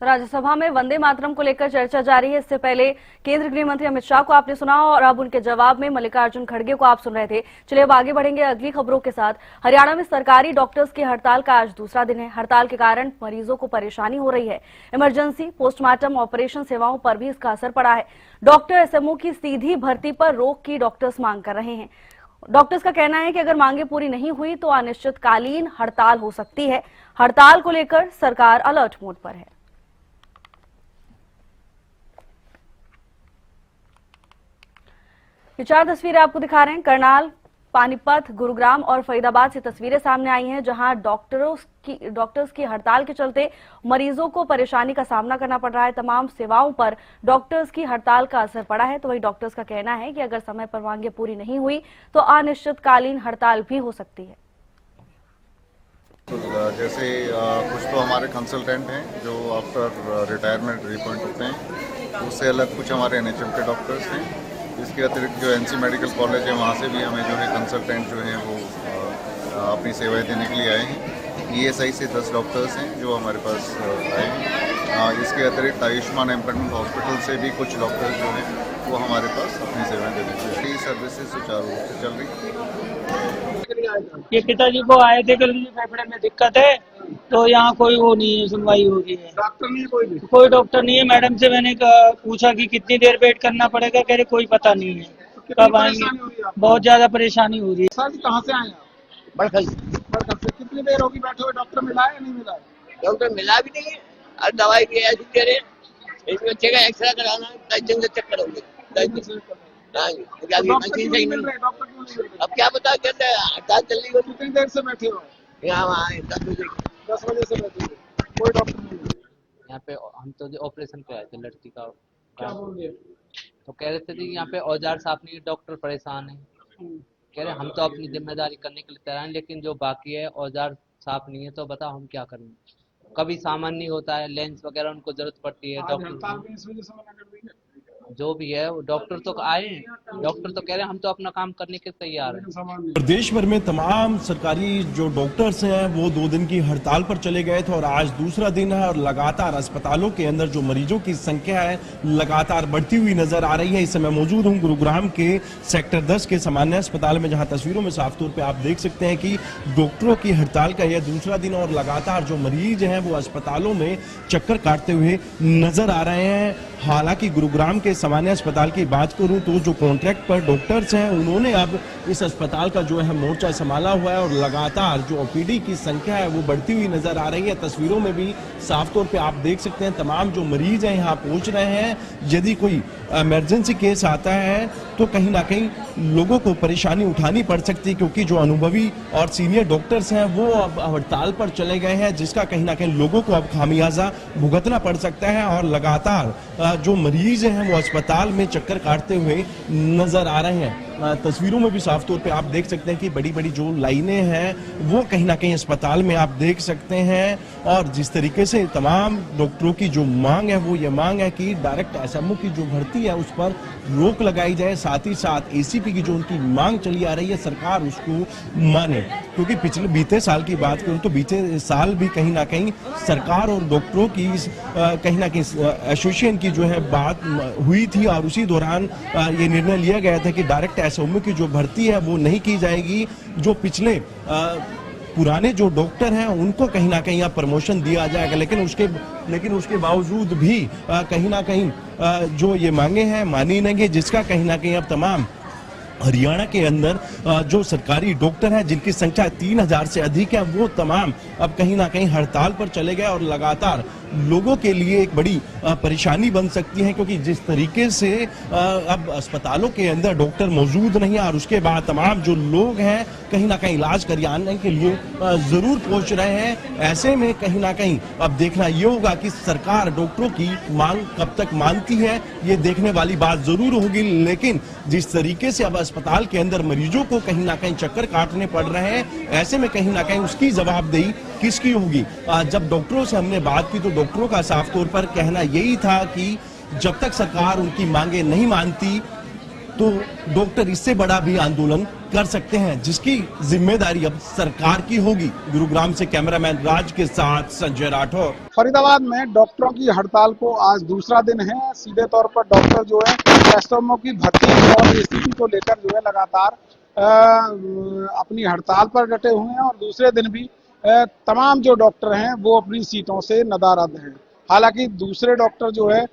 राज्यसभा में वंदे मातरम को लेकर चर्चा जारी है। इससे पहले केंद्रीय गृह मंत्री अमित शाह को आपने सुना और अब उनके जवाब में मल्लिकार्जुन खड़गे को आप सुन रहे थे। चलिए अब आगे बढ़ेंगे अगली खबरों के साथ। हरियाणा में सरकारी डॉक्टर्स की हड़ताल का आज दूसरा दिन है। हड़ताल के कारण मरीजों को परेशानी हो रही है। इमरजेंसी, पोस्टमार्टम, ऑपरेशन सेवाओं पर भी इसका असर पड़ा है। डॉक्टर एसएमओ की सीधी भर्ती पर रोक की डॉक्टर्स मांग कर रहे हैं। डॉक्टर्स का कहना है कि अगर मांगे पूरी नहीं हुई तो अनिश्चितकालीन हड़ताल हो सकती है। हड़ताल को लेकर सरकार अलर्ट मोड पर है। ये 4 तस्वीरें आपको दिखा रहे हैं। करनाल, पानीपत, गुरुग्राम और फरीदाबाद से तस्वीरें सामने आई हैं, जहां डॉक्टर्स की हड़ताल के चलते मरीजों को परेशानी का सामना करना पड़ रहा है। तमाम सेवाओं पर डॉक्टर्स की हड़ताल का असर पड़ा है। तो वही डॉक्टर्स का कहना है कि अगर समय पर मांगे पूरी नहीं हुई तो अनिश्चितकालीन हड़ताल भी हो सकती है। जैसे कुछ तो हमारे कंसल्टेंट हैं जो आफ्टर रिटायरमेंट रिअपॉइंट होते हैं, उससे अलग कुछ हमारे एनएचएम के डॉक्टर्स हैं। इसके अतिरिक्त जो एनसी मेडिकल कॉलेज है वहाँ से भी हमें जो है कंसल्टेंट जो हैं वो अपनी सेवाएं देने के लिए आए हैं। ईएसआई से 10 डॉक्टर्स हैं जो हमारे पास आए हैं। इसके अतिरिक्त आयुष्मान एम्प्लॉयमेंट हॉस्पिटल से भी कुछ डॉक्टर्स जो हैं वो हमारे पास अपनी सेवाएं देने के लिए। सर्विसेज सुचारू रूप से चल रही। ये पिताजी को आए थे कि फेफड़े में दिक्कत है, तो यहाँ कोई वो नहीं है, सुनवाई हो रही है। डॉक्टर नहीं है, कोई डॉक्टर नहीं है। मैडम से मैंने पूछा कि कितनी देर वेट करना पड़ेगा, कह रहे कोई पता नहीं है कब आएंगे। बहुत ज्यादा परेशानी हो रही है। सर कहाँ से आए आप? बड़खल से। कितनी देर होगी बैठे हुए? डॉक्टर मिला है या नहीं मिला? डॉक्टर मिला भी नहीं है और दवाई भी ऐसी दे रहे। एक बच्चे का एक्सरे कराना 10 दिन से चक्कर हो गए। 10 दिन मशीन सही नहीं। अब क्या बता, कहते हैं हड़ताल चल रही हो। कितनी देर से बैठे हो? यहाँ आए 10 बजे से बैठे हुए। कोई डॉक्टर नहीं है यहाँ पे। हम तो ऑपरेशन पे आए थे लड़की का। क्या बोल रहे? तो कह रहे थे कि यहाँ पे औजार साफ नहीं है, डॉक्टर परेशान है। कह रहे हम तो अपनी जिम्मेदारी करने के लिए तैयार हैं, लेकिन जो बाकी है औजार साफ नहीं है, तो बताओ हम क्या करें। कभी सामान नहीं होता है, लेंस वगैरह उनको जरूरत पड़ती है। डॉक्टर जो भी है डॉक्टर तो आए हैं, डॉक्टर तो कह रहे हैं हम तो अपना काम करने के तैयार हैं। प्रदेश भर में तमाम सरकारी जो डॉक्टर्स हैं वो 2 दिन की हड़ताल पर चले गए थे और आज दूसरा दिन है और लगातार अस्पतालों के अंदर जो मरीजों की संख्या है लगातार बढ़ती हुई नजर आ रही है। इस समय मौजूद हूं गुरुग्राम के सेक्टर 10 के सामान्य अस्पताल में, जहां तस्वीरों में साफ तौर पर आप देख सकते हैं कि डॉक्टरों की हड़ताल का यह दूसरा दिन और लगातार जो मरीज हैं वो अस्पतालों में चक्कर काटते हुए नजर आ रहे हैं। हालांकि गुरुग्राम के सामान्य अस्पताल की बात करूं तो जो कॉन्ट्रैक्ट पर डॉक्टर्स हैं उन्होंने अब इस अस्पताल का जो है मोर्चा संभाला हुआ है और लगातार जो ओपीडी की संख्या है वो बढ़ती हुई नजर आ रही है। तस्वीरों में भी साफ तौर पे आप देख सकते हैं तमाम जो मरीज हैं यहाँ पहुंच रहे हैं। यदि कोई इमरजेंसी केस आता है तो कहीं ना कहीं लोगों को परेशानी उठानी पड़ सकती है, क्योंकि जो अनुभवी और सीनियर डॉक्टर्स हैं वो अब हड़ताल पर चले गए हैं, जिसका कहीं ना कहीं लोगों को अब खामियाजा भुगतना पड़ सकता है। और लगातार जो मरीज हैं वो अस्पताल में चक्कर काटते हुए नजर आ रहे हैं। तस्वीरों में भी साफ तौर पे आप देख सकते हैं कि बड़ी बड़ी जो लाइनें हैं वो कहीं ना कहीं अस्पताल में आप देख सकते हैं। और जिस तरीके से तमाम डॉक्टरों की जो मांग है वो ये मांग है कि डायरेक्ट एसएमओ की जो भर्ती है उस पर रोक लगाई जाए, साथ ही साथ एसीपी की जो उनकी मांग चली आ रही है सरकार उसको माने। क्योंकि पिछले बीते साल की बात करूं तो बीते साल भी कहीं ना कहीं सरकार और डॉक्टरों की कहीं ना कहीं एसोसिएशन की जो है बात हुई थी और उसी दौरान ये निर्णय लिया गया था कि डायरेक्ट एसएमओ की जो भर्ती है वो नहीं की जाएगी। जो पिछले पुराने जो डॉक्टर हैं उनको कहीं ना कहीं अब प्रमोशन दिया जाएगा, लेकिन उसके बावजूद भी कहीं ना कहीं जो ये मांगे हैं मानी नहीं, जिसका कहीं ना कहीं अब तमाम हरियाणा के अंदर जो सरकारी डॉक्टर हैं जिनकी संख्या 3000 से अधिक है वो तमाम अब कहीं ना कहीं हड़ताल पर चले गए और लगातार लोगों के लिए एक बड़ी परेशानी बन सकती है। क्योंकि जिस तरीके से अब अस्पतालों के अंदर डॉक्टर मौजूद नहीं है और उसके बाद तमाम जो लोग हैं कहीं ना कहीं इलाज कराने के लिए जरूर पहुंच रहे हैं। ऐसे में कहीं ना कहीं अब देखना ये होगा कि सरकार डॉक्टरों की मांग कब तक मानती है, ये देखने वाली बात जरूर होगी। लेकिन जिस तरीके से अब अस्पताल के अंदर मरीजों को कहीं ना कहीं चक्कर काटने पड़ रहे हैं, ऐसे में कहीं ना कहीं उसकी जवाबदेही किसकी होगी। जब डॉक्टरों से हमने बात की तो डॉक्टरों का साफ तौर पर कहना यही था कि जब तक सरकार उनकी मांगे नहीं मानती तो डॉक्टर इससे बड़ा भी आंदोलन कर सकते हैं, जिसकी जिम्मेदारी अब सरकार की होगी। गुरुग्राम से कैमरामैन राज के साथ संजय राठौर। फरीदाबाद में डॉक्टरों की हड़ताल को आज दूसरा दिन है। सीधे तौर पर डॉक्टर जो है एसएमओ की भर्ती और स्थिति को लेकर जो है लगातार अपनी हड़ताल पर डटे हुए हैं और दूसरे दिन भी तमाम जो डॉक्टर हैं वो अपनी सीटों से नदारद हैं। हालांकि दूसरे डॉक्टर जो है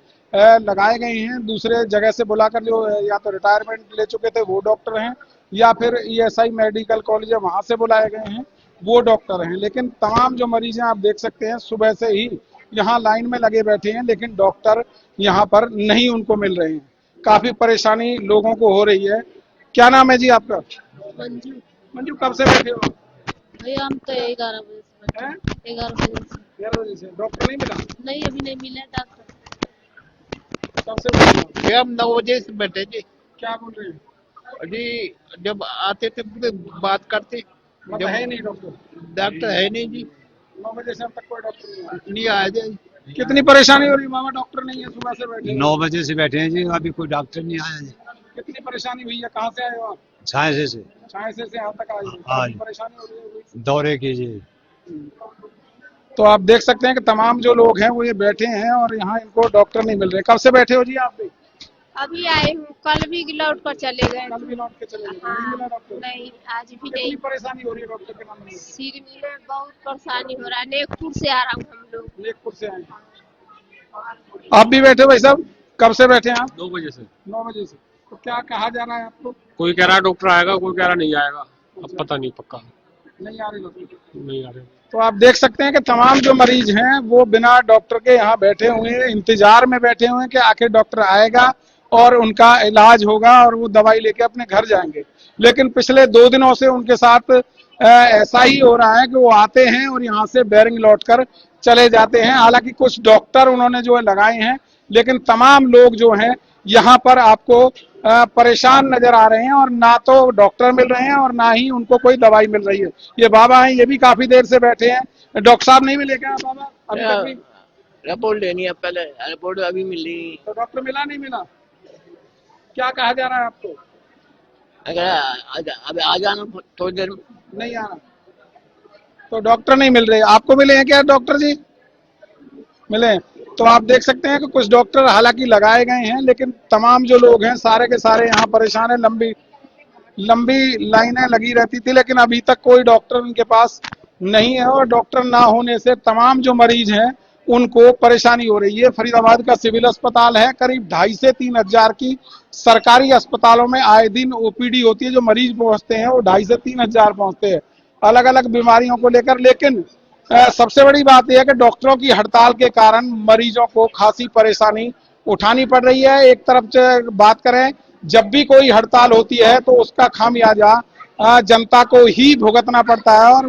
लगाए गए हैं दूसरे जगह से बुलाकर, जो या तो रिटायरमेंट ले चुके थे वो डॉक्टर हैं या फिर ईएसआई मेडिकल कॉलेज है वहां से बुलाए गए हैं वो डॉक्टर हैं। लेकिन तमाम जो मरीज हैं आप देख सकते हैं सुबह से ही यहाँ लाइन में लगे बैठे हैं, लेकिन डॉक्टर यहाँ पर नहीं उनको मिल रहे हैं। काफी परेशानी लोगों को हो रही है। क्या नाम है जी आपका? मंजू। मंजू, कब से बैठे हो? भैया हम तो 11 बजे से हैं? 11 बजे से 11 बजे से डॉक्टर नहीं मिला? नहीं, अभी नहीं मिला डॉक्टर। कब से बैठे हो? ये हम 9 बजे से बैठे जी। क्या बोल रहे हैं? जी जब आते थे तो बात करते, मतलब है नहीं डॉक्टर? डॉक्टर है नहीं जी, 9 बजे से अब तक कोई डॉक्टर नहीं आया। नहीं आया जी। कितनी परेशानी हो रही है मामा? डॉक्टर नहीं है, सुबह से बैठे हो। 9 बजे से बैठे हैं जी, अभी कोई डॉक्टर नहीं आया जी। कितनी परेशानी हुई है? कहाँ से आए हो आप? छाए से छाए से यहाँ तक आए हो। हाँ काफी जी। परेशानी हो रही है कोई? दौरे कीजिए। तो आप देख सकते हैं कि तमाम जो लोग हैं वो ये बैठे हैं और यहाँ इनको डॉक्टर नहीं मिल रहे। कब से बैठे हो जी आप भी? अभी आए हूँ, कल भी लौट कर चले गए। कल भी लौट के चले गए? नहीं हाँ, मिला डॉक्टर? नहीं आज भी कितनी नहीं। परेशानी हो रही है डॉक्टर के नाम में? सिर में बहुत परेशानी हो रहा है। नेकपुर से आ रहा हूँ हम लोग। लेखपुर से आए। आप भी बैठे हो भाई साहब? कब से बैठे हैं आप? 2 बजे से। 9 बजे से। तो क्या कहा जा रहा है आपको? कोई कह रहा है डॉक्टर आएगा, कोई कह रहा नहीं आएगा, अब पता नहीं पक्का। नहीं आ रहे डॉक्टर? नहीं आ रहे। तो आप देख सकते हैं कि तमाम जो मरीज हैं वो बिना डॉक्टर के यहाँ बैठे हुए हैं, इंतजार में बैठे हुए हैं कि आखिर डॉक्टर आएगा और उनका इलाज होगा और वो दवाई लेके अपने घर जाएंगे। लेकिन पिछले 2 दिनों से उनके साथ ऐसा ही हो रहा है कि वो आते हैं और यहाँ से बैरिंग लौटकर चले जाते हैं। हालांकि कुछ डॉक्टर उन्होंने जो है लगाए हैं, लेकिन तमाम लोग जो हैं यहाँ पर आपको परेशान नजर आ रहे हैं और ना तो डॉक्टर मिल रहे हैं और ना ही उनको कोई दवाई मिल रही है। ये बाबा हैं, ये भी काफी देर से बैठे हैं। डॉक्टर साहब नहीं मिले क्या बाबा अभी तक भी? रिपोर्ट लेनी है पहले, रिपोर्ट अभी मिली। तो डॉक्टर मिला नहीं मिला? क्या कहा जा रहा है आपको? अगर अब आ जाना थोड़ी देर में। नहीं आना? तो डॉक्टर नहीं मिल रहे। आपको मिले हैं क्या डॉक्टर जी? मिले हैं। तो आप देख सकते हैं कि कुछ डॉक्टर हालांकि लगाए गए हैं, लेकिन तमाम जो लोग हैं सारे के सारे यहाँ परेशान हैं। लंबी लंबी लाइनें लगी रहती थी, लेकिन अभी तक कोई डॉक्टर उनके पास नहीं है और डॉक्टर ना होने से तमाम जो मरीज हैं उनको परेशानी हो रही है। फरीदाबाद का सिविल अस्पताल है, करीब 2,500 से 3,000 की सरकारी अस्पतालों में आए दिन ओपीडी होती है। जो मरीज पहुंचते हैं वो 2,500 से 3,000 पहुंचते हैं अलग अलग बीमारियों को लेकर। लेकिन सबसे बड़ी बात यह है कि डॉक्टरों की हड़ताल के कारण मरीजों को खासी परेशानी उठानी पड़ रही है। एक तरफ से बात करें, जब भी कोई हड़ताल होती है तो उसका खामियाजा जनता को ही भुगतना पड़ता है और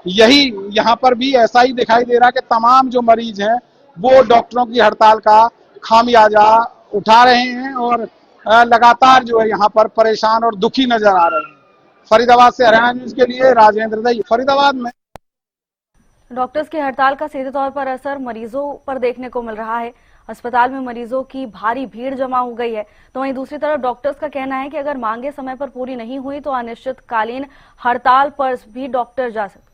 यही यहाँ पर भी ऐसा ही दिखाई दे रहा है कि तमाम जो मरीज हैं वो डॉक्टरों की हड़ताल का खामियाजा उठा रहे हैं और लगातार जो है यहाँ पर परेशान और दुखी नजर आ रहे हैं। फरीदाबाद से हरियाणा न्यूज के लिए राजेंद्र दई, फरीदाबाद में। डॉक्टर्स की हड़ताल का सीधे तौर पर असर मरीजों पर देखने को मिल रहा है। अस्पताल में मरीजों की भारी भीड़ जमा हो गई है, तो वहीं दूसरी तरफ डॉक्टर्स का कहना है कि अगर मांगे समय पर पूरी नहीं हुई तो अनिश्चितकालीन हड़ताल पर भी डॉक्टर जा सकते हैं।